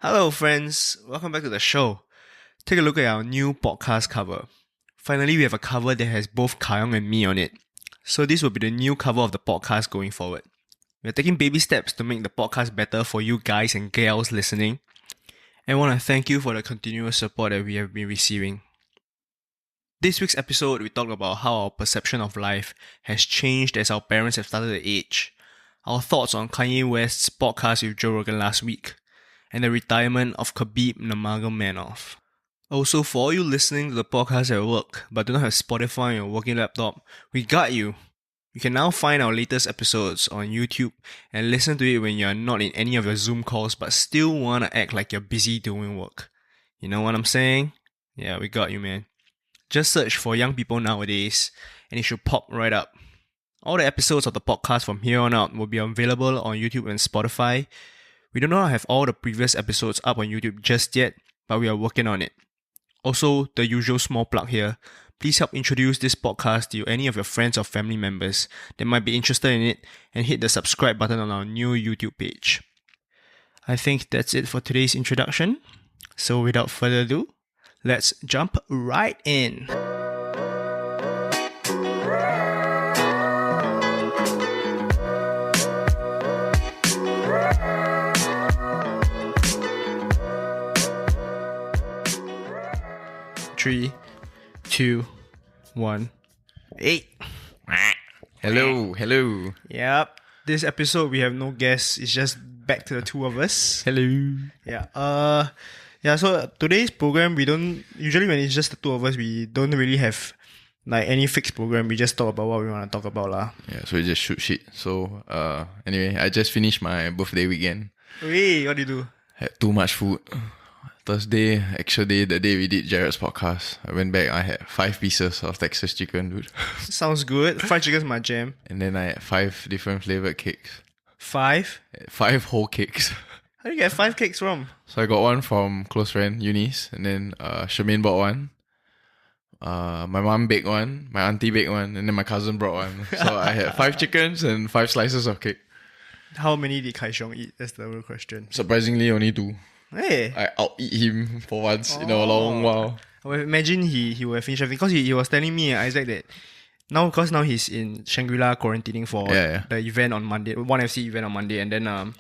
Hello friends, welcome back to the show. Take a look at our new podcast cover. Finally, we have a cover that has both Kayong and me on it. So this will be the new cover of the podcast going forward. We're taking baby steps to make the podcast better for you guys and gals listening. And I want to thank you for the continuous support that we have been receiving. This week's episode, we talked about how our perception of life has changed as our parents have started to age, our thoughts on Kanye West's podcast with Joe Rogan last week, and the retirement of Khabib Nurmagomedov. Also, for all you listening to the podcast at work but do not have Spotify on your working laptop, we got you. You can now find our latest episodes on YouTube and listen to it when you are not in any of your Zoom calls but still want to act like you're busy doing work. You know what I'm saying? Yeah, we got you, man. Just search for Young People Nowadays and it should pop right up. All the episodes of the podcast from here on out will be available on YouTube and Spotify. We do not have all the previous episodes up on YouTube just yet, but we are working on it. Also, the usual small plug here. Please help introduce this podcast to any of your friends or family members that might be interested in it and hit the subscribe button on our new YouTube page. I think that's it for today's introduction. So without further ado, let's jump right in. 3, 2, 1, 8. Hello. Yep. This episode we have no guests. It's just back to the two of us. Hello. Yeah. So today's program we don't usually when it's just the two of us we don't really have like any fixed program. We just talk about what we want to talk about lah. Yeah, so we just shoot shit. So anyway, I just finished my birthday weekend. Wait, what do you do? Had too much food. Thursday, actual day, the day we did Jared's podcast, I went back, I had 5 pieces of Texas chicken, dude. Sounds good. Fried chicken's my jam. And then I had 5 different flavored cakes. 5? 5 whole cakes. How do you get 5 cakes from? So I got one from close friend, Eunice, and then Charmaine bought one. My mom baked one, my auntie baked one, and then my cousin brought one. So I had 5 chickens and 5 slices of cake. How many did Kai Xiong eat? That's the real question. Surprisingly, only 2. Hey. I out-eat him for once in a long while. I would imagine he would have finished everything because he was telling me, Isaac, that now he's in Shangri-La quarantining for the event on Monday, 1FC event on Monday, and then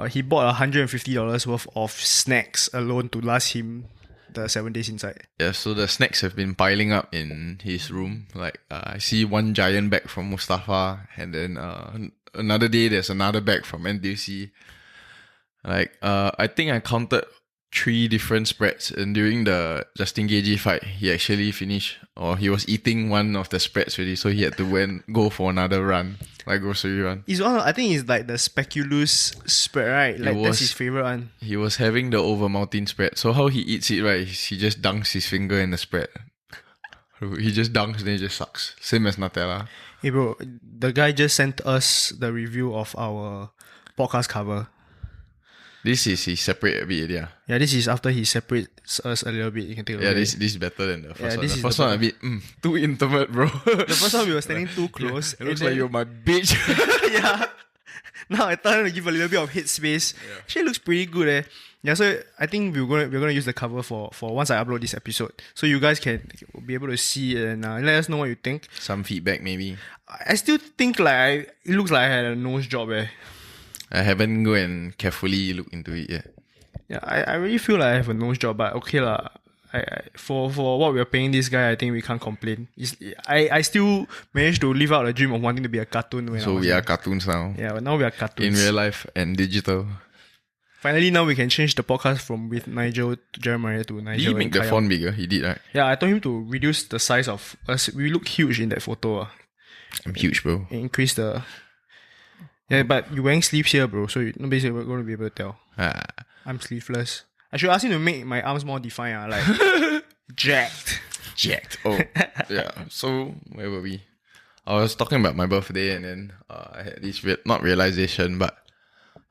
he bought $150 worth of snacks alone to last him the 7 days inside. Yeah, so the snacks have been piling up in his room. Like I see one giant bag from Mustafa, and then another day there's another bag from NTUC. Like, I think I counted 3 different spreads, and during the Justin Gagey fight, he actually finished, or he was eating one of the spreads already, so he had to go for another run, like grocery run. I think it's like the speculous spread, right? Like that's his favorite one. He was having the Ovaltine spread, so how he eats it, right, he just dunks his finger in the spread. He just dunks, then he just sucks. Same as Nutella. Hey bro, the guy just sent us the review of our podcast cover. This is he separate a bit, yeah. Yeah, this is after he separates us a little bit. You can take a look. Yeah, this is better than the first one. The first one a bit too intimate, bro. The first one we were standing too close. It looks like you're my bitch. Yeah. Now I thought to give a little bit of head space. Yeah. Actually, it looks pretty good, eh. Yeah, so I think we're gonna use the cover for once I upload this episode, so you guys can be able to see it and let us know what you think. Some feedback maybe. I still think like it looks like I had a nose job, eh. I haven't go and carefully look into it yet. Yeah, I really feel like I have a nose job, but okay lah. For what we're paying this guy, I think we can't complain. I still managed to live out the dream of wanting to be a cartoon. So we are cartoons now. Yeah, but now we are cartoons. In real life and digital. Finally, now we can change the podcast from with Nigel to Jeremiah to Nigel. Did he make the font bigger? He did, right? Yeah, I told him to reduce the size of us. We look huge in that photo. I'm huge, bro. Increase the... Yeah, but you're wearing sleeves here, bro, so nobody's going to be able to tell. I'm sleeveless. I should ask him to make my arms more defined, like jacked. Oh, yeah. So, where were we? I was talking about my birthday, and then I had this, not realization, but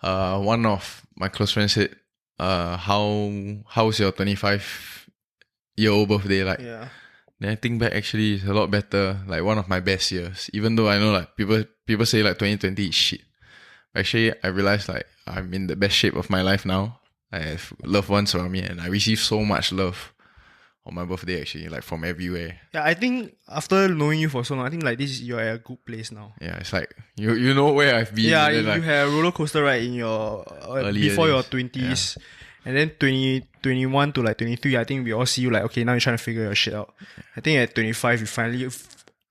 one of my close friends said, how's your 25-year-old birthday like? Yeah. Then I think back, actually, it's a lot better, like one of my best years. Even though I know like people say like 2020 is shit. Actually, I realized like I'm in the best shape of my life now. I have loved ones around me, and I receive so much love on my birthday actually, like from everywhere. Yeah, I think after knowing you for so long, I think like this you're at a good place now. Yeah, it's like you know where I've been. Yeah, and then, you like, had a roller coaster ride in your Earlier before your days. 20s, and then 21 to like 23. I think we all see you like, okay, now you're trying to figure your shit out. I think at 25 you finally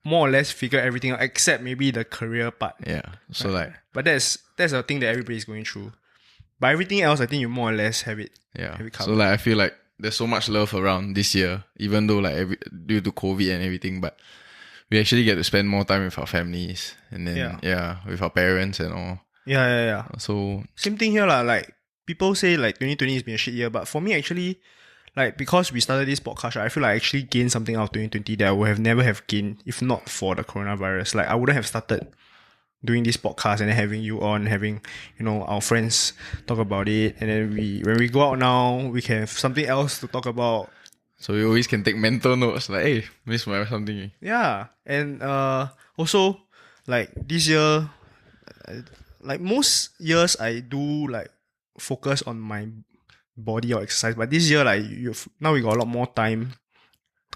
more or less figure everything out, except maybe the career part. yeah. So like, But that's a thing that everybody's going through. But everything else, I think you more or less have it. yeah. Have it So covered. like, I feel like there's so much love around this year, even though like due to COVID and everything, but we actually get to spend more time with our families, and then with our parents and all. Yeah. So Same thing here lah. Like people say like 2020 has been a shit year, but for me actually, like because we started this podcast, right, I feel like I actually gained something out of 2020 that I would have never have gained if not for the coronavirus. Like I wouldn't have started doing this podcast and then having you on, having our friends talk about it, and then when we go out now, we can have something else to talk about. So we always can take mental notes like, hey, this might have something. Yeah, and also like this year, like most years I do like focus on my body or exercise, but this year like now we got a lot more time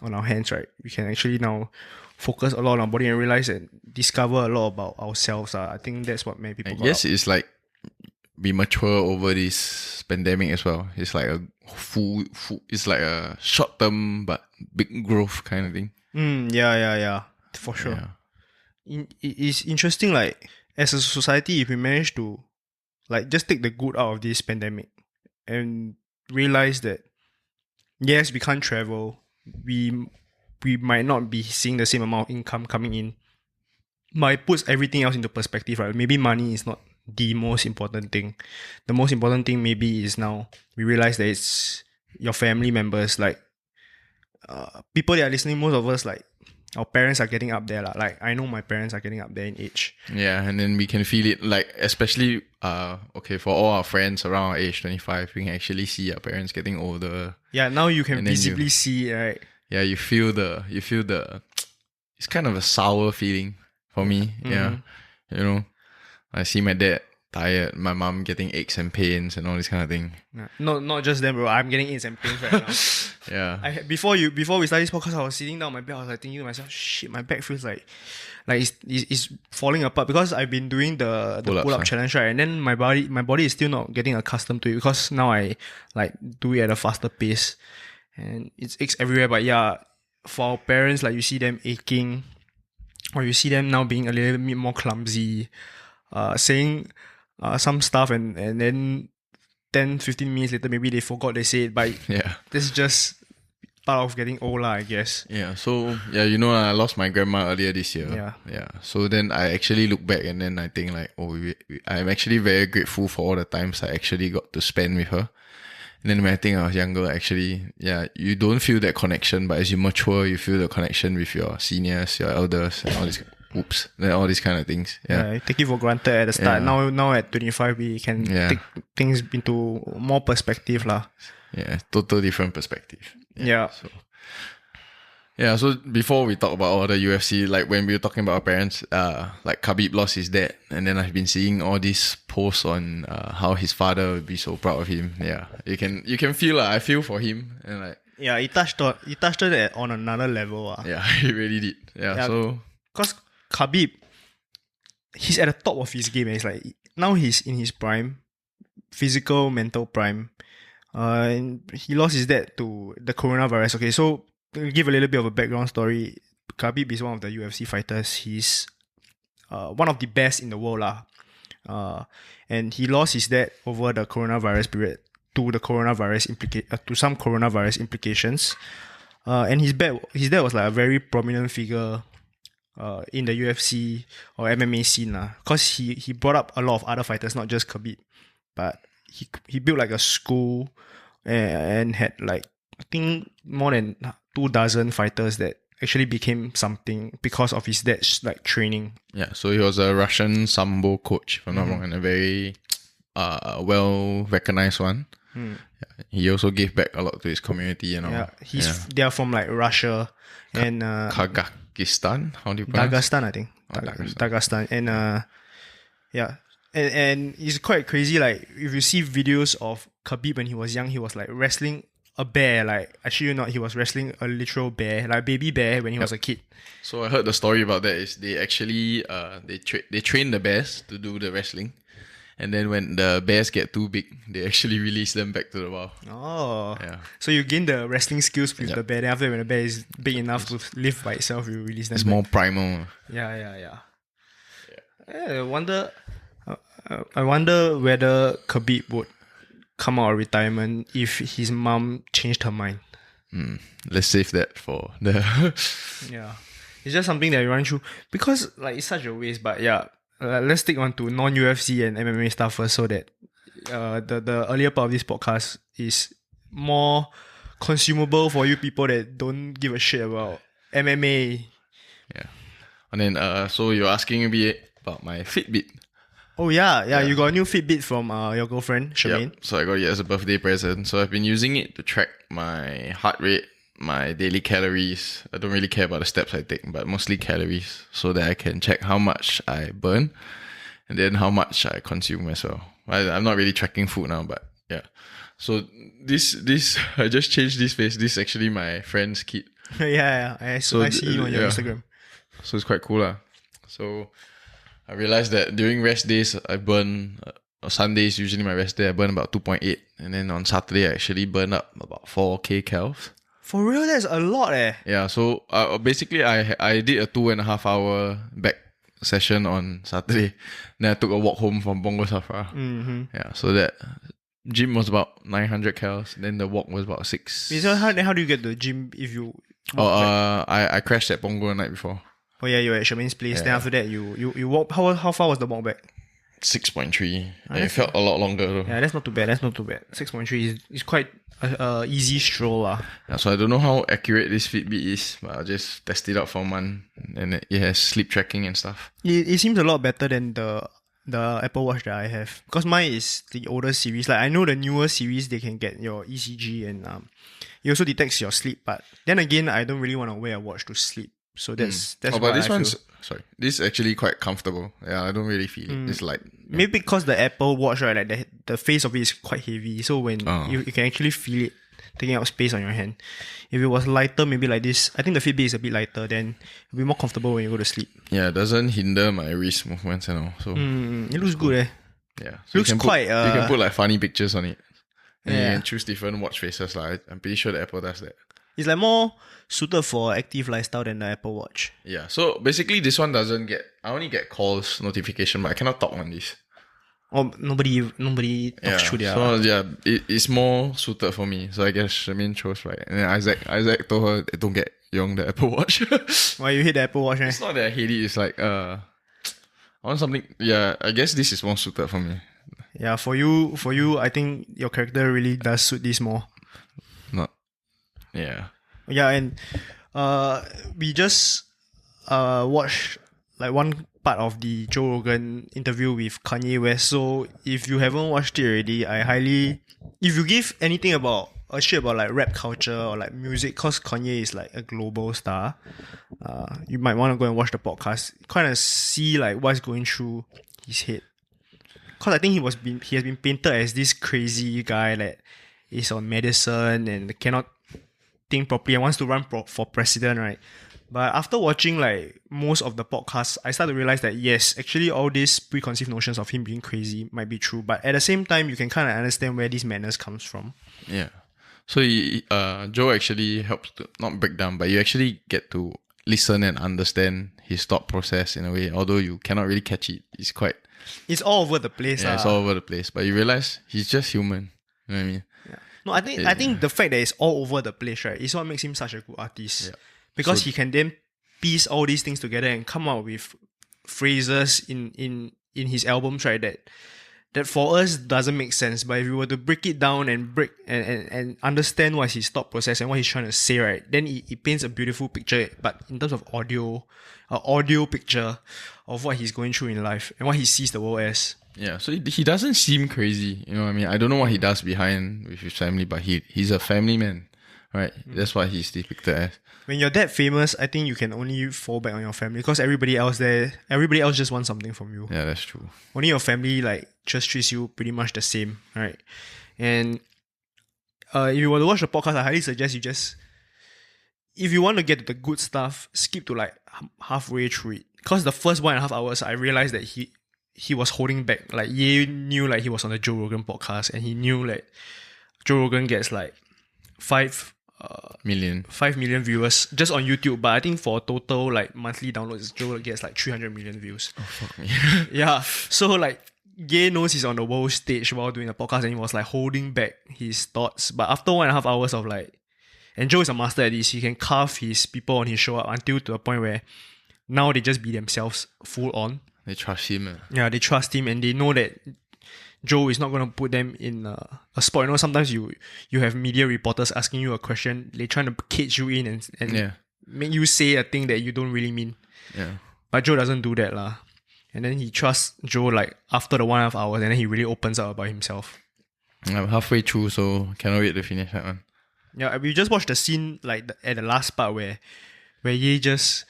on our hands, right? We can actually now focus a lot on our body and realize and discover a lot about ourselves. I think that's what many people I got guess out. it's like be mature over this pandemic as well. It's like a full it's like a short term but big growth kind of thing. Yeah, for sure. Yeah. It's interesting, like as a society, if we manage to like just take the good out of this pandemic and realize that yes, we can't travel, we might not be seeing the same amount of income coming in, but it puts everything else into perspective, right? Maybe money is not the most important thing. The most important thing maybe is now we realize that it's your family members, like people that are listening. Most of us, like our parents are getting up there, like I know my parents are getting up there in age. Yeah, and then we can feel it, like especially okay, for all our friends around our age 25, we can actually see our parents getting older. Yeah, now you can And then visibly see it, right? Yeah, you feel the it's kind of a sour feeling for me. Yeah. I see my dad tired, my mom getting aches and pains and all this kind of thing. Not just them, bro. I'm getting aches and pains right now. Yeah. Before we started this podcast, I was sitting down on my bed. I was like thinking to myself, shit, my back feels like it's falling apart because I've been doing the pull-up challenge, right? And then my body is still not getting accustomed to it because now I like do it at a faster pace, and it's aches everywhere. But yeah, for our parents, like you see them aching, or you see them now being a little bit more clumsy, saying some stuff, and then 10-15 minutes later maybe they forgot they said it, but Yeah. this is just part of getting old lah, I guess. Yeah. So yeah, I lost my grandma earlier this year. Yeah. So then I actually look back and then I think like, I'm actually very grateful for all the times I actually got to spend with her. And then when I think I was younger, actually, yeah, you don't feel that connection, but as you mature, you feel the connection with your seniors, your elders, and all these. All these kind of things. Yeah. Take it for granted at the start. Yeah. Now at 25, we can take things into more perspective lah. Yeah, total different perspective. Yeah. So before we talk about all the UFC, like when we were talking about our parents, like Khabib lost his dad, and then I've been seeing all these posts on how his father would be so proud of him. Yeah, you can feel I feel for him, and like yeah, he touched it on another level. Yeah, he really did. Yeah. So because Khabib, he's at the top of his game. And it's like now he's in his prime, physical, mental prime. And he lost his dad to the coronavirus. Okay, so to give a little bit of a background story, Khabib is one of the UFC fighters. He's one of the best in the world lah. And he lost his dad over the coronavirus period to some coronavirus implications. And his dad was like a very prominent figure in the UFC or MMA scene lah, because he brought up a lot of other fighters, not just Khabib, but he built like a school and had like I think more than 24 fighters that actually became something because of his dad's like training. Yeah, so he was a Russian Sambo coach, if I'm not wrong, and a very well recognized one. Yeah, he also gave back a lot to his community and all. Yeah, they are from like Russia and Kazakhstan. How do you pronounce? Dagestan, I think. Dagestan. Dagestan. And And it's quite crazy. Like if you see videos of Khabib when he was young, he was like wrestling a bear. Like actually not, he was wrestling a literal bear, like a baby bear when he was a kid. So I heard the story about that is they actually they train the bears to do the wrestling, and then when the bears get too big, they actually release them back to the wild. Oh, Yeah. So you gain the wrestling skills with the bear. Then after when the bear is big enough to live by itself, you release them. It's back. more primal. Yeah. I wonder whether Khabib would come out of retirement if his mom changed her mind. Let's save that for the. Yeah, it's just something that you run through because like it's such a waste. But yeah, let's stick on to non-UFC and MMA stuff first, so that the earlier part of this podcast is more consumable for you people that don't give a shit about MMA. Yeah. And then so you're asking me about my Fitbit. Oh yeah. You got a new Fitbit from your girlfriend, Charmaine. Yep. So I got it as a birthday present. So I've been using it to track my heart rate, my daily calories. I don't really care about the steps I take, but mostly calories, so that I can check how much I burn and then how much I consume as well. I'm not really tracking food now, but yeah. So this I just changed this face. This is actually my friend's kid. yeah. I see you on your Instagram. So it's quite cool lah. So I realized that during rest days, I burn, Sundays, usually my rest day, I burn about 2.8. And then on Saturday, I actually burn up about 4K calories. For real, that's a lot eh. Yeah, so basically, I did a 2.5 hour back session on Saturday. Then I took a walk home from Punggol Safra. Mm-hmm. Yeah, so that gym was about 900 calories. Then the walk was about 6. So how do you get to the gym if you walk back? I crashed at Punggol the night before. Oh yeah, you were at Charmaine's place. Yeah. Then after that, you walk. How far was the walk back? 6.3. And it felt a lot longer though. Yeah, that's not too bad. 6.3 is quite a easy stroll lah. Yeah, so I don't know how accurate this Fitbit is, but I'll just test it out for a month. And it has sleep tracking and stuff. It seems a lot better than the Apple Watch that I have, because mine is the older series. Like I know the newer series, they can get your ECG and it also detects your sleep. But then again, I don't really want to wear a watch to sleep. So that's but this one's this is actually quite comfortable. Yeah, I don't really feel it. It's light. Maybe because the Apple Watch, right, like the face of it is quite heavy. So when you can actually feel it taking up space on your hand. If it was lighter, maybe like this, I think the Fitbit is a bit lighter, then it'll be more comfortable when you go to sleep. Yeah, it doesn't hinder my wrist movements and all. So it looks good eh. Yeah. So looks quite you can put like funny pictures on it. And Yeah. you can choose different watch faces. I'm pretty sure the Apple does that. It's like more suited for active lifestyle than the Apple Watch. Yeah, so basically this one doesn't get, I only get calls, notification, but I cannot talk on this. Oh, nobody talks through their... So yeah, it's more suited for me. So I guess Charmaine chose right. And then Isaac told her, don't get Young the Apple Watch. Why you hate the Apple Watch? It's not that I hate it, it's like, I want something, yeah, I guess this is more suited for me. Yeah, for you, I think your character really does suit this more. Yeah. Yeah, and we just watched like one part of the Joe Rogan interview with Kanye West. So if you haven't watched it already, I highly, if you give anything about a shit about like rap culture or like music, cause Kanye is like a global star, you might want to go and watch the podcast, kind of see like what's going through his head. Cause I think he has been painted as this crazy guy that is on medicine and cannot think properly and wants to run for president, right? But after watching like most of the podcasts, I started to realize that yes, actually all these preconceived notions of him being crazy might be true. But at the same time, you can kind of understand where this madness comes from. Yeah. So Joe actually helps to not break down, but you actually get to listen and understand his thought process in a way. Although you cannot really catch it, it's all over the place. Yeah, it's all over the place. But you realize he's just human. You know what I mean? Yeah. No, I think the fact that it's all over the place, right, is what makes him such a good artist. Yeah. Because he can then piece all these things together and come up with phrases in his albums, right, that for us doesn't make sense. But if you were to break it down and understand what's his thought process and what he's trying to say, right, then it paints a beautiful picture. But in terms of audio picture of what he's going through in life and what he sees the world as. Yeah, so he doesn't seem crazy, you know what I mean? I don't know what he does behind with his family, but he's a family man. right? That's what he's depicted as. When you're that famous, I think you can only fall back on your family because everybody else just wants something from you. Yeah, that's true. Only your family like just treats you pretty much the same, right? And if you want to watch the podcast, I highly suggest you just, if you want to get to the good stuff, skip to like halfway through it. Because the first 1.5 hours, I realized that he was holding back. Like Ye knew like he was on the Joe Rogan podcast, and he knew like Joe Rogan gets like 5 million viewers just on YouTube, but I think for total like monthly downloads, Joe gets like 300 million views. Oh, fuck me. Yeah, so like Ye knows he's on the world stage while doing the podcast, and he was like holding back his thoughts. But after 1.5 hours of like, and Joe is a master at this, he can carve his people on his show up until to a point where now they just be themselves full on. They trust him. Yeah, they trust him, and they know that Joe is not going to put them in a spot. You know, sometimes you have media reporters asking you a question, they trying to cage you in and make you say a thing that you don't really mean. Yeah. But Joe doesn't do that lah. And then he trusts Joe like after the 1.5 hours, and then he really opens up about himself. I'm halfway through, so cannot wait to finish that one. Yeah, we just watched the scene like at the last part where Ye just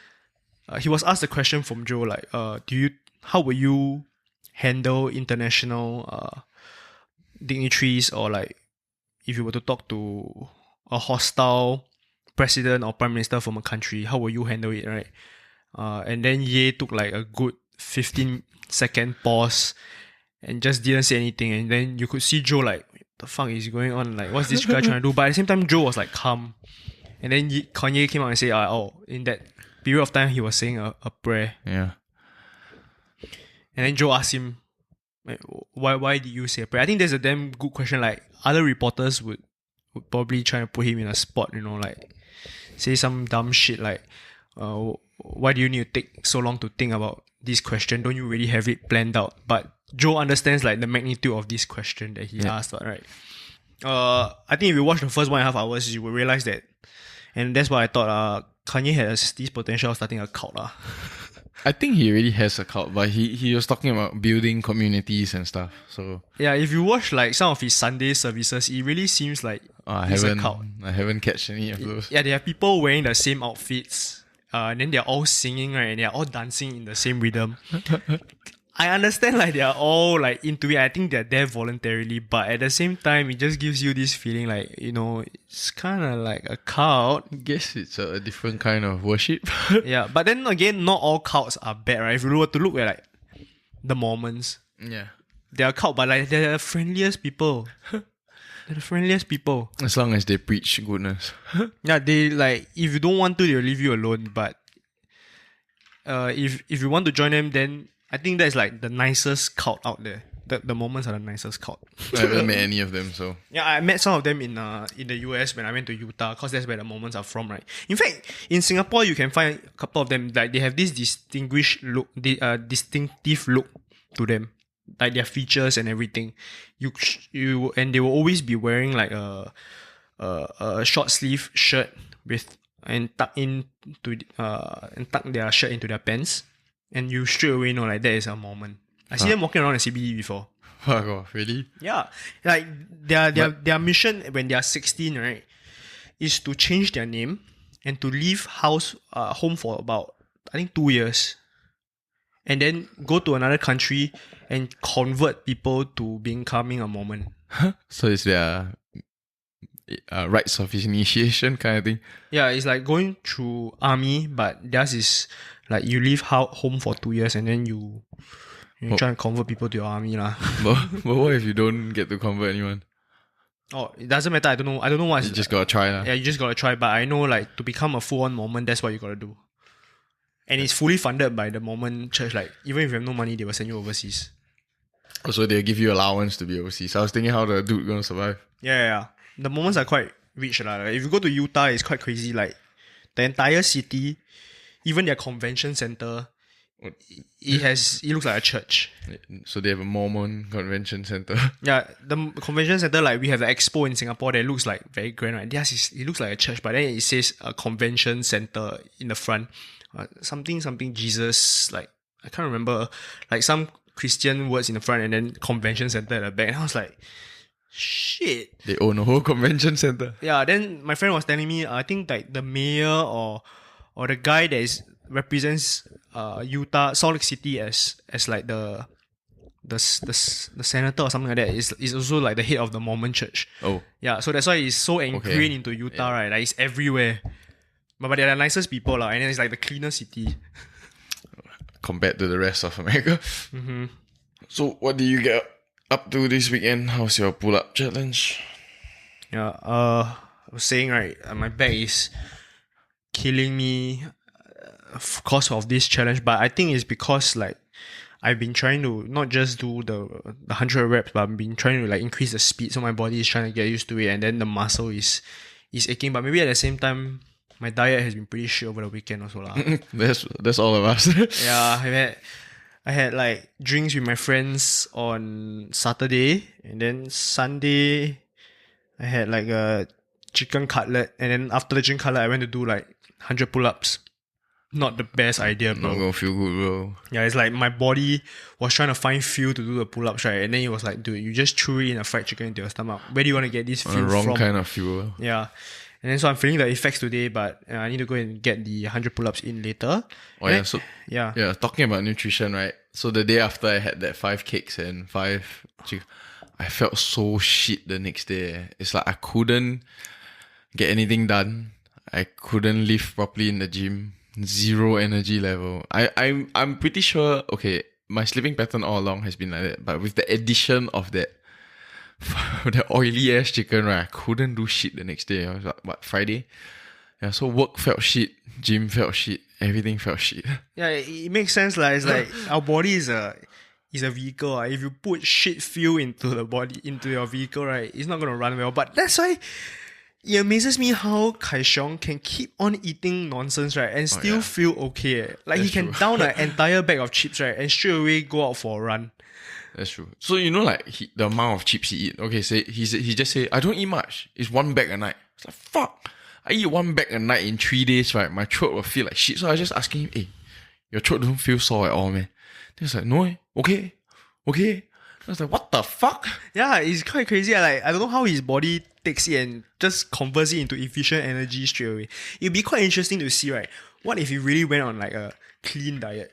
he was asked a question from Joe like, how will you handle international dignitaries, or like if you were to talk to a hostile president or prime minister from a country, how will you handle it, right? And then Ye took like a good 15-second pause and just didn't say anything, and then you could see Joe like, what the fuck is going on? Like, what's this guy trying to do? But at the same time, Joe was like calm, and then Kanye came out and said, in that period of time, he was saying a prayer. Yeah. And then Joe asked him, why did you say a prayer? I think that's a damn good question. Like, other reporters would probably try to put him in a spot, you know, like say some dumb shit like, why do you need to take so long to think about this question? Don't you really have it planned out? But Joe understands like the magnitude of this question that he asked, right? I think if you watch the first 1.5 hours, you will realize that, and that's why I thought Kanye has this potential of starting a cult. I think he already has a cult, but he was talking about building communities and stuff. So yeah, if you watch like some of his Sunday services, it really seems like he's a cult. I haven't catch any of those. Yeah, they have people wearing the same outfits. And then they're all singing, right? And they're all dancing in the same rhythm. I understand like they're all like into it. I think they're there voluntarily, but at the same time, it just gives you this feeling like, you know, it's kind of like a cult. I guess it's a different kind of worship. Yeah, but then again, not all cults are bad, right? If you were to look at like the Mormons, they're a cult, but like they're the friendliest people. They're the friendliest people. As long as they preach goodness. Yeah, they like, if you don't want to, they'll leave you alone. But if you want to join them, then I think that's like the nicest cult out there. The Mormons are the nicest cult. I haven't met any of them, so. Yeah, I met some of them in the US when I went to Utah, because that's where the Mormons are from, right? In fact, in Singapore, you can find a couple of them. Like, they have this distinctive look to them, like their features and everything. And they will always be wearing like a short sleeve shirt and tuck their shirt into their pants, and you straight away know like that is a Mormon. I see them walking around the CBD before. Fuck off, really? Yeah, like their mission when they are 16, right, is to change their name and to leave home for about, I think, 2 years, and then go to another country and convert people to becoming a Mormon. So it's their rites of initiation kind of thing. Yeah, it's like going through army, but theirs is like you leave home for 2 years and then you try and convert people to your army lah. But what if you don't get to convert anyone? Oh, it doesn't matter. I don't know what. You just gotta try lah. Yeah, you just gotta try. But I know like to become a full-on Mormon, that's what you gotta do. And it's fully funded by the Mormon church. Like, even if you have no money, they will send you overseas. Also, they'll give you allowance to be overseas. I was thinking how the dude gonna survive. Yeah. The Mormons are quite rich lah. Like, if you go to Utah, it's quite crazy. Like, the entire city, even their convention center, it looks like a church. So they have a Mormon convention center. Yeah, the convention center, like we have the expo in Singapore that looks like very grand, right? It looks like a church, but then it says a convention center in the front. Something Jesus, like I can't remember, like some Christian words in the front and then convention center at the back. And I was like, Shit. They own a whole convention center. Yeah, then my friend was telling me, I think like the mayor or the guy that represents Utah, Salt Lake City as like the senator or something like that is also like the head of the Mormon church. Oh. Yeah, so that's why he's so ingrained into Utah, right? Like it's everywhere. But they're the nicest people, and then it's like the cleanest city. Compared to the rest of America. So what do you get up to this weekend? How's your pull-up challenge? Yeah, I was saying, right, my back is killing me because of this challenge, but I think it's because like I've been trying to not just do the 100 reps, but I've been trying to like increase the speed, so my body is trying to get used to it, and then the muscle is aching. But maybe at the same time, my diet has been pretty shit over the weekend also lah. That's all of us. Yeah, I had like drinks with my friends on Saturday, and then Sunday I had like a chicken cutlet, and then after the chicken cutlet I went to do like 100 pull-ups. Not the best idea, bro. Not gonna feel good, bro. Yeah, it's like my body was trying to find fuel to do the pull-ups, right? And then it was like, dude, you just threw in a fried chicken into your stomach. Where do you want to get this fuel Wrong from? kind of fuel. Yeah. And then so I'm feeling the effects today, but I need to go and get the 100 pull-ups in later. Oh and yeah, then, yeah, talking about nutrition, right? So the day after I had that 5 cakes and 5 chicken, I felt so shit the next day. It's like I couldn't get anything done. I couldn't lift properly in the gym. Zero energy level. I'm pretty sure, okay, my sleeping pattern all along has been like that, but with the addition of that the oily ass chicken, right, I couldn't do shit the next day. I was like, what, Friday? Yeah, so work felt shit, gym felt shit, everything felt shit. Yeah, it makes sense. Like, it's like our body is a vehicle. If you put shit fuel into the body, into your vehicle, right, it's not gonna run well. But that's why it amazes me how Kai Xiong can keep on eating nonsense, right, and still feel okay. Like That's he can true. down an entire bag of chips, right, and straight away go out for a run. That's true. So you know, like the amount of chips he eat. Okay, he just say I don't eat much. It's 1 bag a night. It's like fuck. I eat 1 bag a night in 3 days, right? My throat will feel like shit. So I was just asking him, hey, your throat don't feel sore at all, man. He was like, no, okay. I was like, what the fuck? Yeah, it's quite crazy. I don't know how his body takes it and just converts it into efficient energy straight away. It'd be quite interesting to see, right? What if he really went on like a clean diet?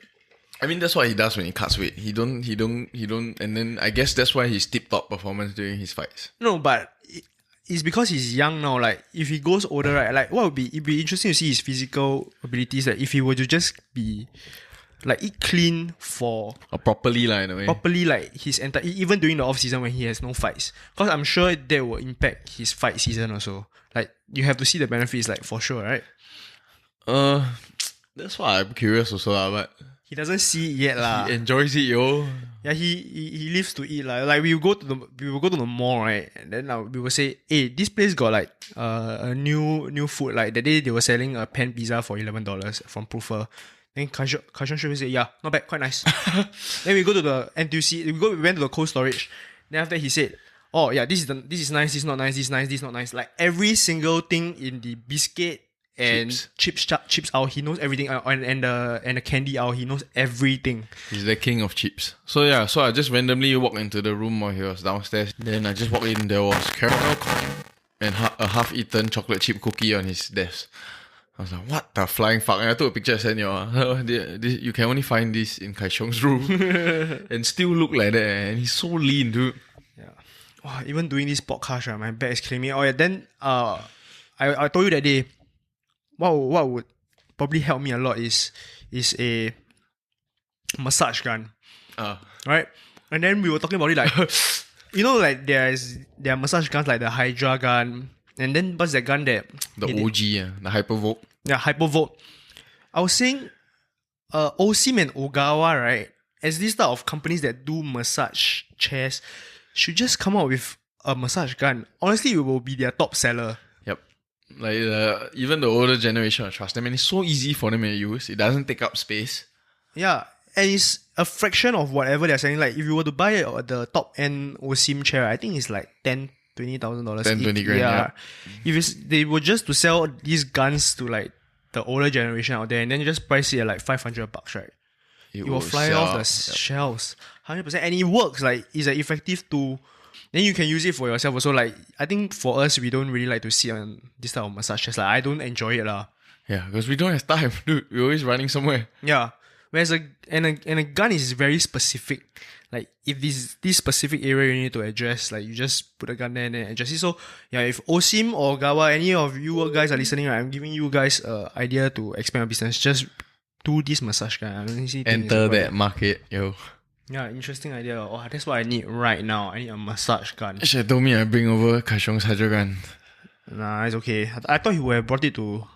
I mean, that's what he does when he cuts weight. He don't, and then I guess that's why he's tip-top performance during his fights. No, but it's because he's young now. Like, if he goes older, right, like, it'd be interesting to see his physical abilities. Like, if he were to just be, like, eat clean for... Or properly, in a way. Properly, like, his entire... Even during the off-season when he has no fights. Because I'm sure that will impact his fight season also. Like, you have to see the benefits, like, for sure, right? That's why I'm curious also, but... He doesn't see it yet, lah. He enjoys it, yo. Yeah, he lives to eat, lah. Like, we will go to the mall, right? And then we will say, hey, this place got, like, a new food. Like, that day they were selling a pan pizza for $11 from Proofer. Then Kashan should say, yeah, not bad, quite nice. Then we go to the NTUC, we went to the cold storage. Then after that he said, oh yeah, this is nice, this is not nice, this is nice, this is not nice. Like every single thing in the biscuit and chips aisle, he knows everything. And the candy aisle, he knows everything. He's the king of chips. So yeah, so I just randomly walked into the room while he was downstairs. Then I just walked in, there was caramel corn and a half-eaten chocolate chip cookie on his desk. I was like, what the flying fuck? And I took a picture and sent you. You can only find this in Kai Xiong's room. And still look like that. And he's so lean, dude. Yeah. Wow, even doing this podcast, right, my back is killing me. Oh yeah, then I told you that day, what would probably help me a lot is a massage gun. Right? And then we were talking about it like, you know, like there are massage guns like the Hydra gun. And then what's that gun that... The OG, the Hypervolt. Yeah, Hypervolt. I was saying, Osim and Ogawa, right, as these type of companies that do massage chairs, should just come out with a massage gun. Honestly, it will be their top seller. Yep. Like, even the older generation will trust them. And it's so easy for them to use. It doesn't take up space. Yeah, and it's a fraction of whatever they're selling. Like, if you were to buy the top-end Osim chair, I think it's like $20,000. 10-20 grand, yeah. If they were just to sell these guns to like the older generation out there, and then you just price it at like $500, right? It will fly off the shelves, 100%. And it works. Like, it's an effective tool Then you can use it for yourself also. Like, I think for us, we don't really like to sit on this type of massage chairs. Like, I don't enjoy it lah. Yeah, because we don't have time, dude. We're always running somewhere. Yeah. Whereas a gun is very specific. Like, if this specific area you need to address, like, you just put a gun there and then address it. So yeah, if Osim or Gawa, any of you guys are listening, right, I'm giving you guys an idea to expand your business. Just do this massage gun. I don't see Enter that market, yo. Yeah, interesting idea. Oh, that's what I need right now. I need a massage gun. She had told me I bring over Kai Xiong's hydro gun. Nah, it's okay. I thought he would have brought it to...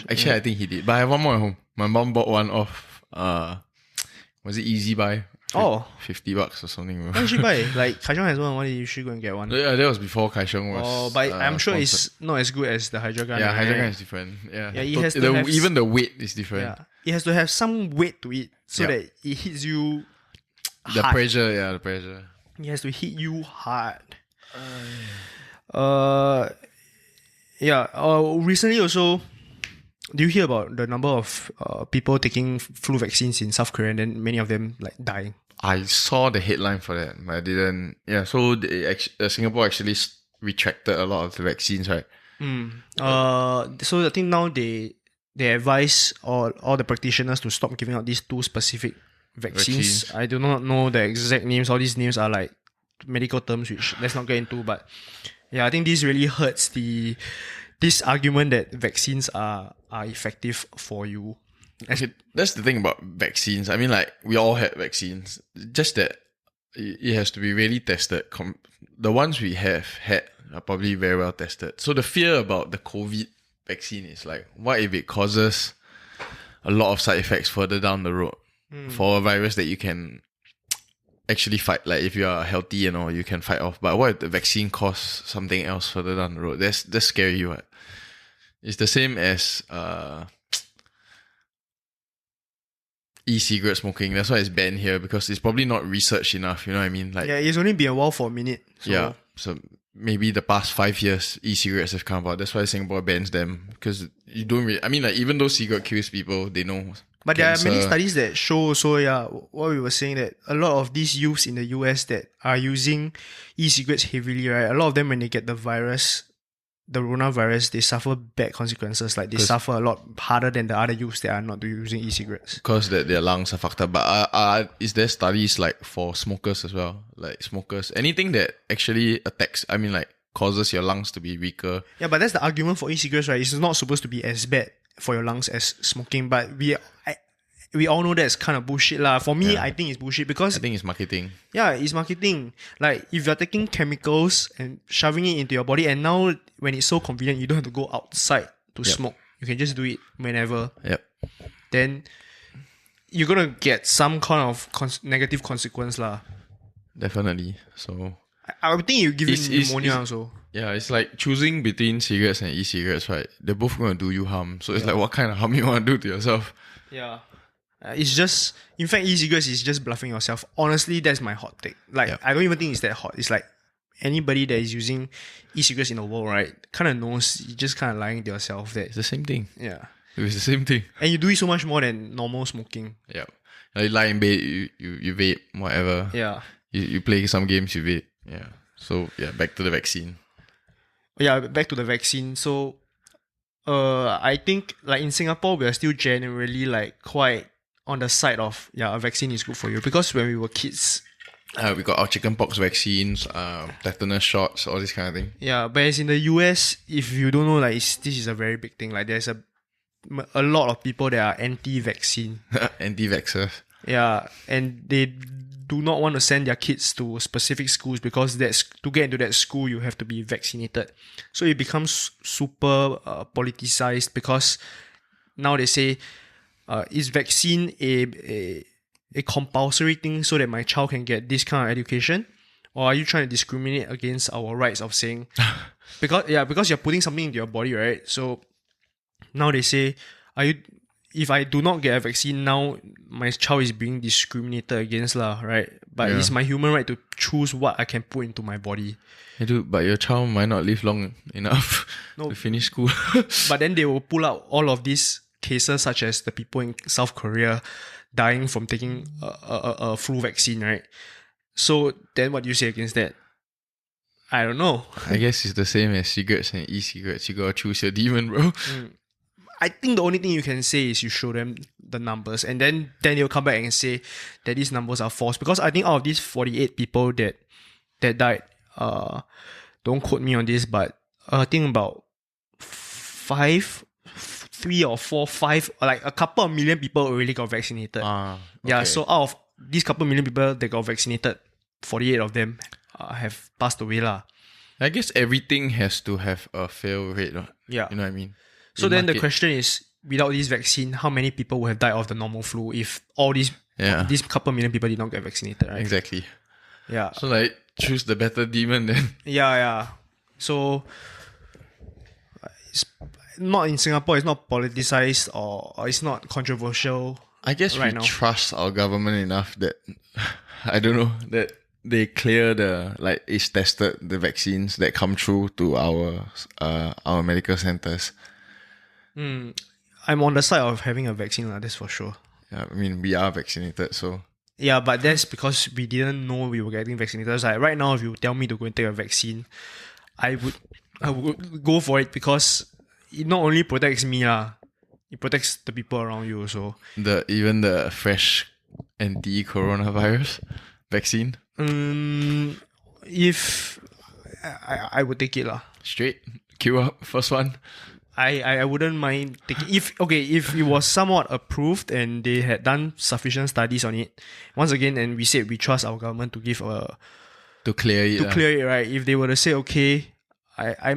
Actually, I think he did. But I have one more at home. My mom bought one off, was it Easy Buy? Oh. $50 or something. Why did she buy? Like, Kai Xiong has one, why did you should go and get one? Yeah, that was before Kai Xiong was. Oh, but I'm sure sponsored. it's not as good as the Hydra gun. Yeah, right? hydro gun is different. Yeah, it has to have even the weight is different. Yeah. It has to have some weight to it so Yeah. that it hits you The hard. pressure, the pressure. It has to hit you hard. Recently also, do you hear about the number of people taking flu vaccines in South Korea and then many of them like dying? I saw the headline for that, but I didn't. Yeah, so Singapore actually retracted a lot of the vaccines, right? So I think now they advise all the practitioners to stop giving out these two specific vaccines. I do not know the exact names. All these names are like medical terms, which let's not get into. But yeah, I think this really hurts this argument that vaccines are effective for you. Actually, that's the thing about vaccines. I mean, like, we all had vaccines. Just that it has to be really tested. The ones we have had are probably very well tested. So the fear about the COVID vaccine is like, what if it causes a lot of side effects further down the road for a virus that you can actually fight? Like, if you are healthy and all, you can fight off. But what if the vaccine causes something else further down the road? That's scary, right? It's the same as e-cigarette smoking. That's why it's banned here, because it's probably not researched enough. You know what I mean? Like, Yeah, it's only been a while for a minute. So. yeah. So maybe the past 5 years, e-cigarettes have come out. That's why Singapore bans them, because you don't really. I mean, like, even though cigarette kills people, they know. But there are many cancer. studies that show also, yeah, what we were saying, that a lot of these youths in the US that are using e-cigarettes heavily, right? A lot of them, when they get the virus, the coronavirus, they suffer bad consequences. Like, they suffer a lot harder than the other youths that are not using e-cigarettes. Because their lungs are fucked up. But is there studies like for smokers as well? Like, smokers, anything that actually attacks, I mean, like, causes your lungs to be weaker. Yeah, but that's the argument for e-cigarettes, right? It's not supposed to be as bad for your lungs as smoking, but we all know that's kind of bullshit lah. For me, I think it's bullshit because I think it's marketing. yeah, it's marketing. Like, if you're taking chemicals and shoving it into your body, and now when it's so convenient, you don't have to go outside to smoke. You can just do it whenever. Yep. Then you're gonna get some kind of negative consequence lah. Definitely. So I would think you give you pneumonia it's- also. yeah, it's like choosing between cigarettes and e-cigarettes, right? They're both going to do you harm. So it's like, what kind of harm you want to do to yourself? Yeah. It's just, in fact, e-cigarettes is just bluffing yourself. Honestly, that's my hot take. Like, I don't even think it's that hot. It's like, anybody that is using e-cigarettes in the world, right, kind of knows you're just kind of lying to yourself that, It's the same thing. yeah. It's the same thing. And you do it so much more than normal smoking. Yeah. Like, you lie in bed, you vape, whatever. Yeah. You play some games, you vape. Yeah. So, yeah, back to the vaccine. Yeah, back to the vaccine. So, I think, like, in Singapore, we are still generally, like, quite on the side of, a vaccine is good for you. Because when we were kids, We got our chickenpox vaccines, tetanus shots, all this kind of thing. yeah, but as in the US, if you don't know, like, this is a very big thing. Like, there's a lot of people that are anti-vaccine. Anti-vaxxers. Yeah, and they do not want to send their kids to specific schools because to get into that school, you have to be vaccinated. So it becomes super politicized, because now they say, is vaccine a compulsory thing so that my child can get this kind of education? Or are you trying to discriminate against our rights of saying... because you're putting something into your body, right? So now they say, if I do not get a vaccine, now my child is being discriminated against lah, right? But it's my human right to choose what I can put into my body. Hey, dude, but your child might not live long enough to finish school. But then they will pull out all of these cases, such as the people in South Korea dying from taking a flu vaccine, right? So then what do you say against that? I don't know. I guess it's the same as cigarettes and e-cigarettes. You gotta choose your demon, bro. I think the only thing you can say is you show them the numbers, and then they'll come back and say that these numbers are false. Because I think out of these 48 people that died, don't quote me on this, but I think about 3 or 4, 5, like a couple of million people already got vaccinated. Okay. Yeah, so out of these couple million people that got vaccinated, 48 of them have passed away lah. I guess everything has to have a fail rate. Yeah. You know what I mean? So then the question is, without this vaccine, how many people would have died of the normal flu if all these couple million people did not get vaccinated, right? Exactly. Yeah. So like, choose the better demon then. Yeah. So it's not in Singapore, it's not politicized or it's not controversial. I guess right we now. trust our government enough that, I don't know, that they clear it's tested the vaccines that come through to our medical centers. I'm on the side of having a vaccine, that's for sure. Yeah, I mean, we are vaccinated, so. Yeah, but that's because we didn't know we were getting vaccinated. So like right now, if you tell me to go and take a vaccine, I would go for it because it not only protects me, it protects the people around you also. Even the fresh anti-coronavirus vaccine? If I would take it Straight? Queue up, first one? I wouldn't mind taking if it was somewhat approved and they had done sufficient studies on it. Once again, and we said we trust our government to give to clear it, right? If they were to say okay, I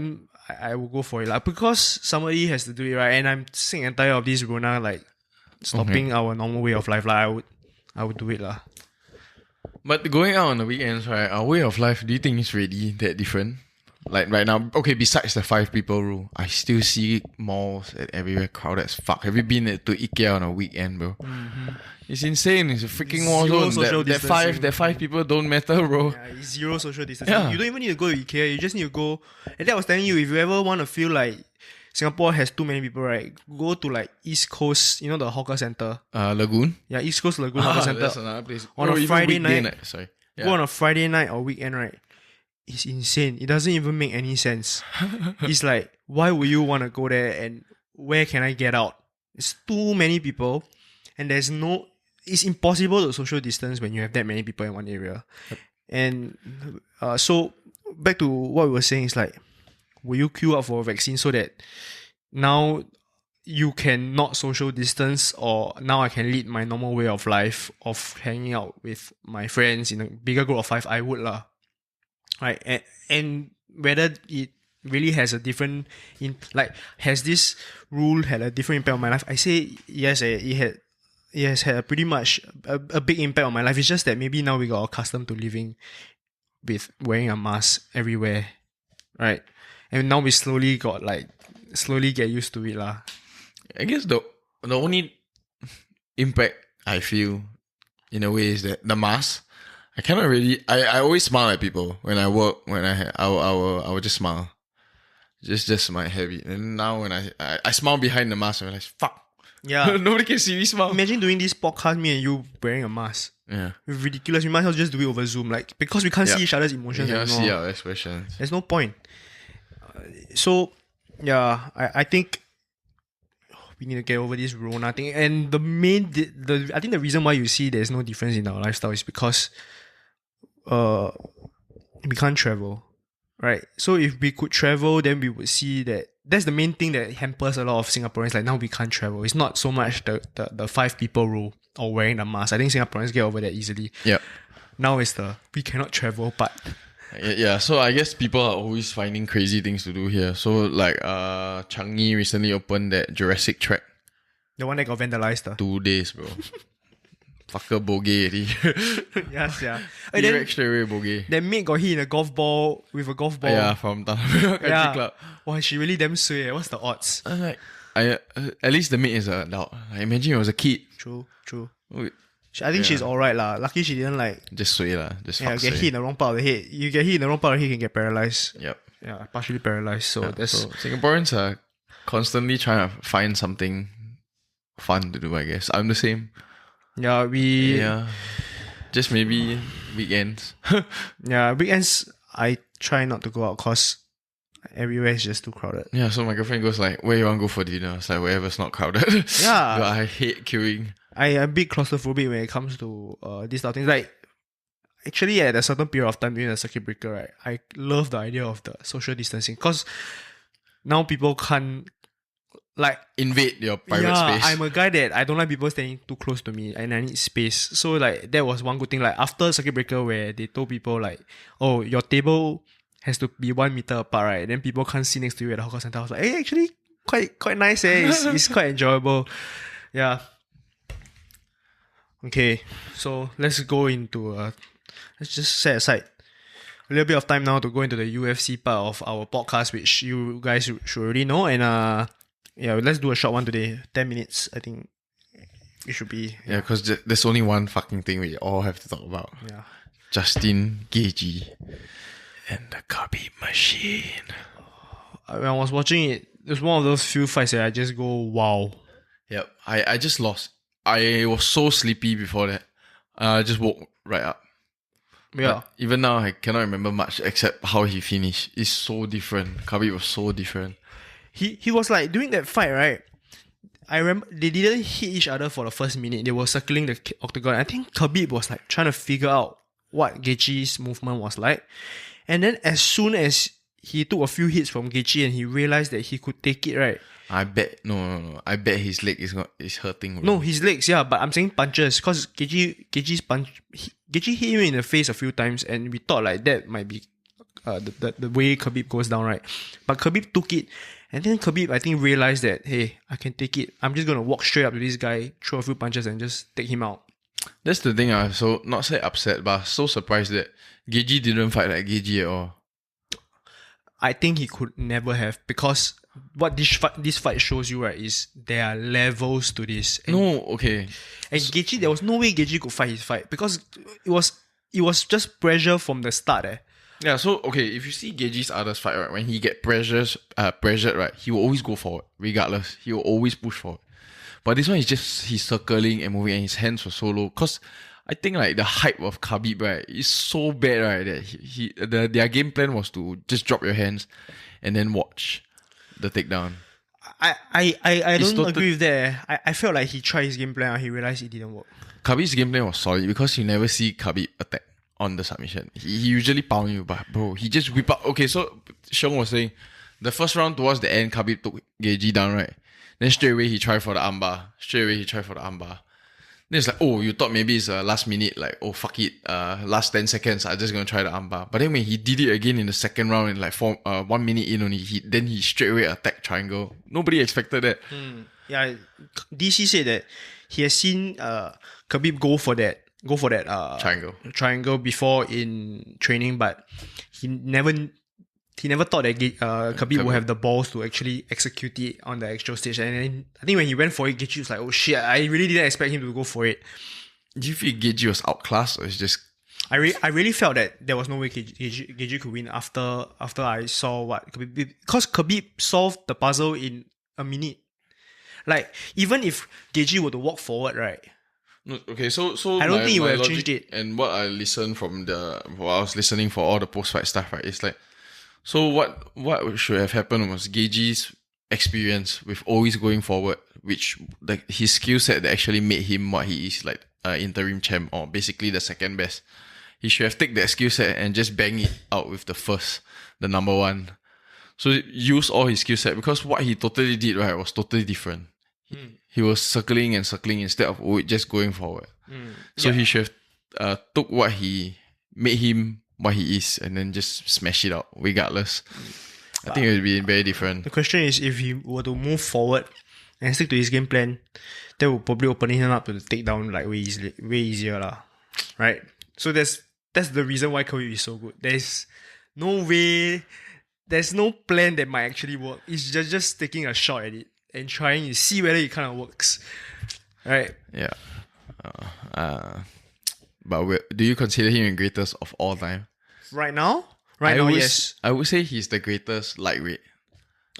will go for it because somebody has to do it, right? And I'm sick and tired of this Rona stopping our normal way of life. I would do it . But going out on the weekends, right? Our way of life, do you think it's really that different? Like right now, okay, besides the 5 people rule, I still see malls everywhere crowded as fuck. Have you been to IKEA on a weekend, bro? Mm-hmm. It's insane. It's a freaking war zone. That 5 people don't matter, bro. Yeah, it's zero social distancing. Yeah. You don't even need to go to IKEA. You just need to go. And that I was telling you, if you ever want to feel like Singapore has too many people, right? Go to like East Coast, the hawker center. Lagoon? Yeah, East Coast Lagoon Hawker Center. That's another place. On a Friday night. Sorry. Go on a Friday night or weekend, right? It's insane. It doesn't even make any sense. It's like, why would you want to go there and where can I get out? It's too many people and it's impossible to social distance when you have that many people in one area. Yep. And so back to what we were saying is like, will you queue up for a vaccine so that now you can not social distance, or now I can lead my normal way of life of hanging out with my friends in a bigger group of 5? I would right? And whether it really has a different has this rule had a different impact on my life? I say yes. It has had a pretty much a big impact on my life. It's just that maybe now we got accustomed to living with wearing a mask everywhere, right? And now we slowly get used to it I guess the only impact I feel in a way is that the mask. I cannot really. I always smile at people when I work. I will just smile. Just my habit. And now when I smile behind the mask, I'm like, fuck. Yeah. Nobody can see me smile. Imagine doing this podcast, me and you wearing a mask. Yeah. It's ridiculous. We might as well just do it over Zoom, because we can't see each other's emotions. We can't anymore. see our expressions. There's no point. So yeah, I think we need to get over this Rona thing. And I think the reason why you see there's no difference in our lifestyle is because we can't travel, right? So if we could travel, then we would see that's the main thing that hampers a lot of Singaporeans. Like now we can't travel. It's not so much the 5 people rule or wearing the mask. I think Singaporeans get over that easily. Yeah. Now it's we cannot travel, but yeah. So I guess people are always finding crazy things to do here. So like Changi recently opened that Jurassic track. The one that got vandalized. 2 days, bro. Fucker bogey. Yes, yeah. And then straight away bogey. That mate got hit in a golf ball with a golf ball. Yeah, from Tanah Country Club. Wow, she really damn suay. What's the odds? I'm like, at least the mate is an adult. I imagine it was a kid. True. Wait, I think she's alright lah. Lucky she didn't just suay lah. Just get hit in the wrong part of the head. You get hit in the wrong part of the head, you can get paralyzed. Yep. Yeah, partially paralyzed. So so Singaporeans are constantly trying to find something fun to do, I guess. I'm the same. Yeah, just maybe weekends. Yeah, weekends. I try not to go out because everywhere is just too crowded. Yeah, so my girlfriend goes like, where you want to go for dinner? It's like, wherever's not crowded. Yeah. But I hate queuing. I'm a bit claustrophobic when it comes to these sort of things. Like, actually, at a certain period of time during the circuit breaker, right, I love the idea of the social distancing because now people can't, like, Invade your private space. I'm a guy that I don't like people standing too close to me and I need space. So, like, that was one good thing. Like, after circuit breaker where they told people, like, oh, your table has to be 1 meter apart, right? Then people can't sit next to you at the hawker center. I was like, hey, actually, quite nice, eh? It's quite enjoyable. Yeah. Okay, so let's go into let's just set aside a little bit of time now to go into the UFC part of our podcast, which you guys should already know. And yeah, let's do a short one today. 10 minutes, I think it should be. Yeah, because there's only one fucking thing we all have to talk about. Yeah. Justin Gaethje and the Khabib machine. When I was watching it, it was one of those few fights that I just go, wow. Yep, I just lost. I was so sleepy before that. I just woke right up. Yeah. But even now, I cannot remember much except how he finished. It's so different. Khabib was so different. He was like, doing that fight, right? I remember they didn't hit each other for the first minute. They were circling the octagon. I think Khabib was like trying to figure out what Gaethje's movement was like. And then as soon as he took a few hits from Gaethje and he realized that he could take it, right? I bet no. I bet his leg is hurting. Bro. No, his legs, yeah, but I'm saying punches because Gaethje's punch. Gaethje hit him in the face a few times, and we thought like that might be the way Khabib goes down, right? But Khabib took it, and then Khabib I think realized that, hey, I can take it. I'm just gonna walk straight up to this guy, throw a few punches, and just take him out. That's the thing. I'm so not say upset, but so surprised that Gaethje didn't fight like Gaethje at all. I think he could never have, because what this fight shows you, right, is there are levels to this. And, Okay. And Gaethje, there was no way Gaethje could fight his fight because it was just pressure from the start. Yeah, so okay, if you see Gaethje's others fight, right, when he get pressured, right, he will always go forward, regardless. He will always push forward. But this one is just he's circling and moving, and his hands were so low. Cause I think like the hype of Khabib, right, is so bad, right, that their game plan was to just drop your hands and then watch the takedown. I don't agree with that. I felt like he tried his game plan and he realized it didn't work. Khabib's game plan was solid because you never see Khabib attack on the submission. He usually pound you, but bro, he just whip up. Okay, so Sean was saying the first round towards the end, Khabib took Gaethje down, right? Then straight away he tried for the armbar. Then it's like, oh, you thought maybe it's a last minute, like, oh, fuck it, last 10 seconds, I'm just gonna try the armbar. But then when he did it again in the second round, in like 1 minute in only, he straight away attacked triangle. Nobody expected that. Yeah, DC said that he has seen Khabib go for that triangle before in training, but he never thought that Khabib would have the balls to actually execute it on the actual stage. And then I think when he went for it, Gaethje was like, oh shit, I really didn't expect him to go for it. Do you feel Gaethje was outclassed, or it's just... I really felt that there was no way Gaethje could win after I saw what Khabib... Because Khabib solved the puzzle in a minute. Like, even if Gaethje were to walk forward, right? No, okay, so I don't think he would have changed it. And what I listened while I was listening for all the post-fight stuff, right, it's like, so what should have happened was Gaethje's experience with always going forward, which like his skill set that actually made him what he is, like interim champ, or basically the second best. He should have taken that skill set and just bang it out with the number one. So use all his skill set, because what he totally did, right, was totally different. He was circling and circling instead of just going forward. So he should have took what he made him what he is and then just smash it out regardless. I think it would be very different. The question is, if he were to move forward and stick to his game plan, that would probably open him up to the takedown like way easier lah. Right? So that's the reason why Khabib is so good. There's no way, there's no plan that might actually work. It's just taking a shot at it and trying to see whether it kind of works. Right? Yeah. But do you consider him the greatest of all time? Right now, yes. I would say he's the greatest lightweight.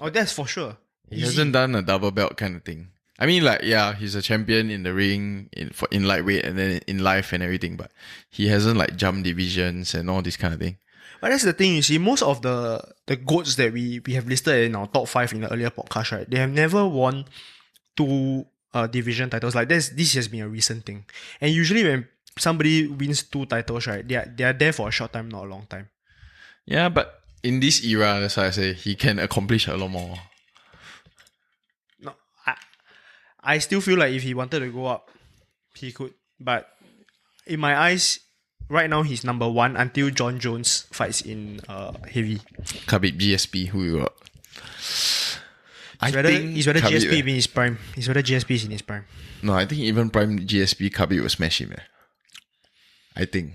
Oh, that's for sure. He hasn't done a double belt kind of thing. I mean, like, yeah, he's a champion in the ring, in lightweight, and then in life and everything, but he hasn't like jumped divisions and all this kind of thing. But that's the thing, you see, most of the GOATs that we have listed in our top 5 in the earlier podcast, right, they have never won 2 division titles. Like this has been a recent thing. And usually when somebody wins 2 titles, right, they are there for a short time, not a long time. Yeah, but in this era, that's why I say he can accomplish a lot more. No, I still feel like if he wanted to go up, he could. But in my eyes, right now he's number 1 until John Jones fights in heavy. Khabib GSP, who you got? He's whether Khabib, GSP is in his prime. He's whether GSP is in his prime. No, I think even prime GSP Khabib will smash him. I think.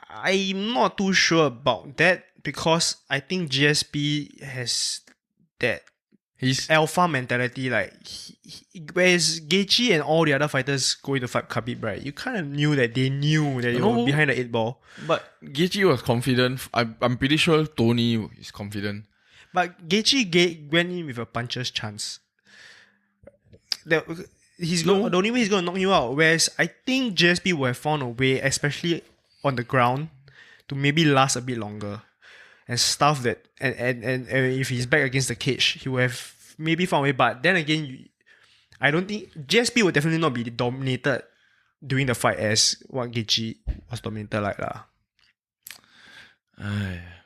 I'm not too sure about that because I think GSP has that He's alpha mentality. Like, whereas Gaethje and all the other fighters going to fight Khabib, right? You kind of knew that they were behind the 8 ball. But Gaethje was confident. I'm pretty sure Tony is confident. But Gaethje went in with a puncher's chance. The only way he's going to knock you out. Whereas I think GSP will have found a way, especially on the ground, to maybe last a bit longer. And stuff that... And if he's back against the cage, he will have maybe found a way. But then again, I don't think... GSP will definitely not be dominated during the fight as what Gaethje was dominated like.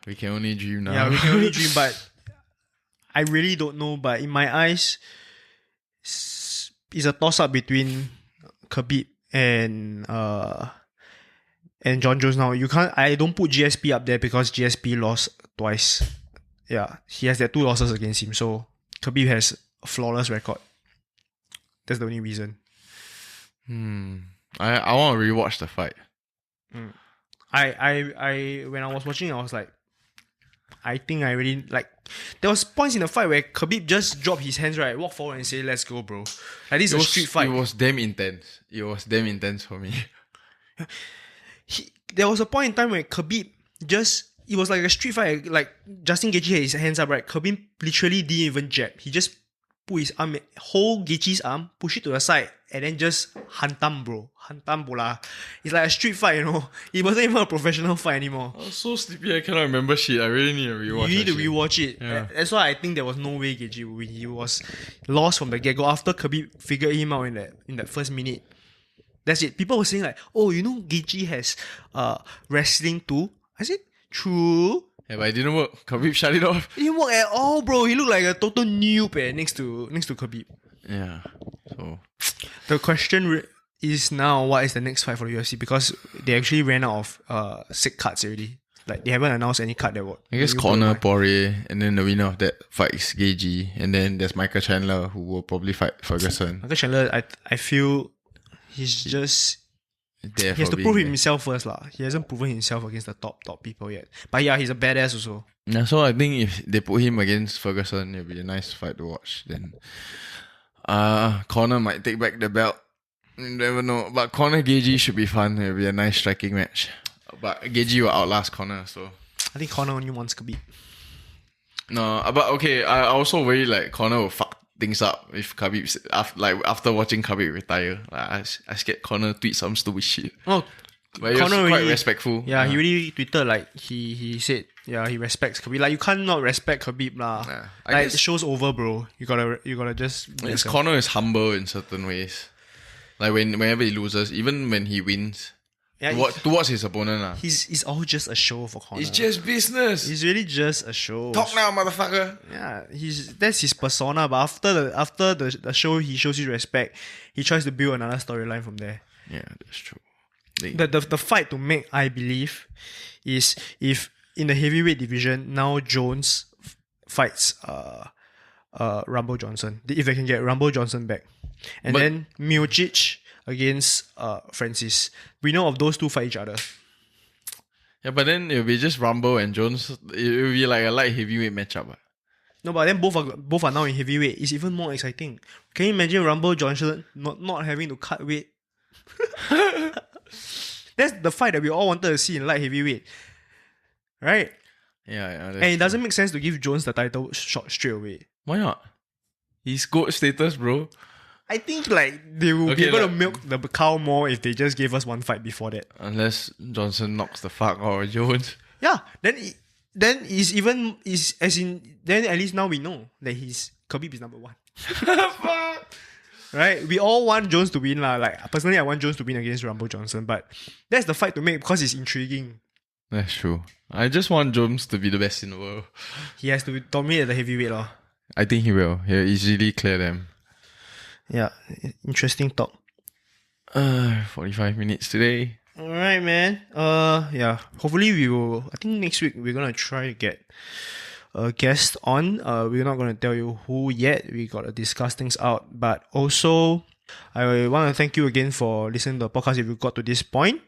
We can only dream now. Yeah, we can only dream, but... I really don't know, but in my eyes, it's a toss-up between Khabib and John Jones now. I don't put GSP up there because GSP lost twice. Yeah, he has that 2 losses against him, so Khabib has a flawless record. That's the only reason. I want to rewatch the fight. I when I was watching, I was like, I think I really like. There was points in the fight where Khabib just dropped his hands, right, walk forward and say, "Let's go, bro." Like, this is a street fight. It was damn intense. It was damn intense for me. There was a point in time where Khabib it was like a street fight. Like, Justin Gaethje had his hands up, right? Khabib literally didn't even jab. He just put his arm, hold Gaethje's arm, push it to the side, and then just hantam, bro. Hantam bola. It's like a street fight, you know. It wasn't even a professional fight anymore. I was so sleepy, I cannot remember shit. I really need to rewatch it. You need to rewatch it. Yeah. That's why I think there was no way Gaethje would win. He was lost from the get-go. After Khabib figured him out in that first minute, that's it. People were saying like, oh, you know, Gaethje has wrestling too. I said, true. Yeah, but it didn't work. Khabib shut it off. It didn't work at all, bro. He looked like a total noob next to Khabib. Yeah. So the question is now, what is the next fight for the UFC? Because they actually ran out of sick cards already. Like, they haven't announced any card that would. I guess Conor Poirier, and then the winner of that fight is Gaethje, and then there's Michael Chandler, who will probably fight Ferguson. Michael Chandler, I feel he's just... He has to prove himself first lah. He hasn't proven himself against the top people yet. But yeah, he's a badass also. Yeah, so I think if they put him against Ferguson, it'll be a nice fight to watch. Then Conor might take back the belt. You never know. But Conor Gaethje should be fun. It'll be a nice striking match. But Gaethje will outlast Conor, so I think Conor only wants Khabib. No, but okay, I also worry like Conor will fuck things up if Khabib after watching Khabib retire. Like, I scared Conor tweet some stupid shit. Oh, but he was quite respectful. Yeah, he really tweeted like he said he respects Khabib. Like, you can't not respect Khabib lah. Yeah, like, the show's over, bro. You gotta just. Conor is humble in certain ways. Like whenever he loses, even when he wins. Yeah, towards his opponent. It's all just a show for Conor. It's just business. It's really just a show. Talk now, motherfucker. Yeah, that's his persona. But after the show, he shows you respect. He tries to build another storyline from there. Yeah, that's true. The fight to make, I believe, is if in the heavyweight division now Jones fights Rumble Johnson. If they can get Rumble Johnson back, and then Miocic against Francis. We know of those two fight each other. Yeah, but then it'll be just Rumble and Jones. It'll be like a light heavyweight matchup. No, but then both are now in heavyweight. It's even more exciting. Can you imagine Rumble Johnson not having to cut weight? That's the fight that we all wanted to see in light heavyweight. Right? Yeah. And it doesn't make sense to give Jones the title shot straight away. Why not? He's GOAT status, bro. I think like they will be Okay, able to like- milk the cow more if they just gave us one fight before that. Unless Johnson knocks the fuck out of Jones. Yeah, then is even is as in then at least now we know that Khabib is number one. Fuck. Right? We all want Jones to win lah. Like personally, I want Jones to win against Rumble Johnson, but that's the fight to make because it's intriguing. That's true. I just want Jones to be the best in the world. He has to dominate at the heavyweight lor. I think he will. He'll easily clear them. Yeah, interesting talk. 45 minutes today. Alright, man. Yeah. Hopefully we will. I think next week we're gonna try to get a guest on. We're not gonna tell you who yet. We gotta discuss things out. But also, I want to thank you again for listening to the podcast. If you got to this point,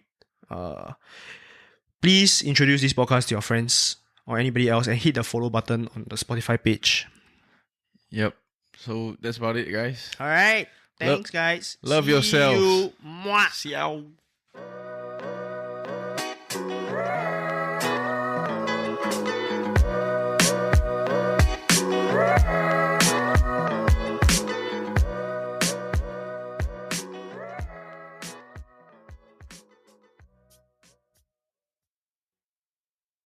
please introduce this podcast to your friends or anybody else, and hit the follow button on the Spotify page. Yep. So that's about it, guys. Alright. Thanks, guys. love See yourselves. you. Mwah. Ciao.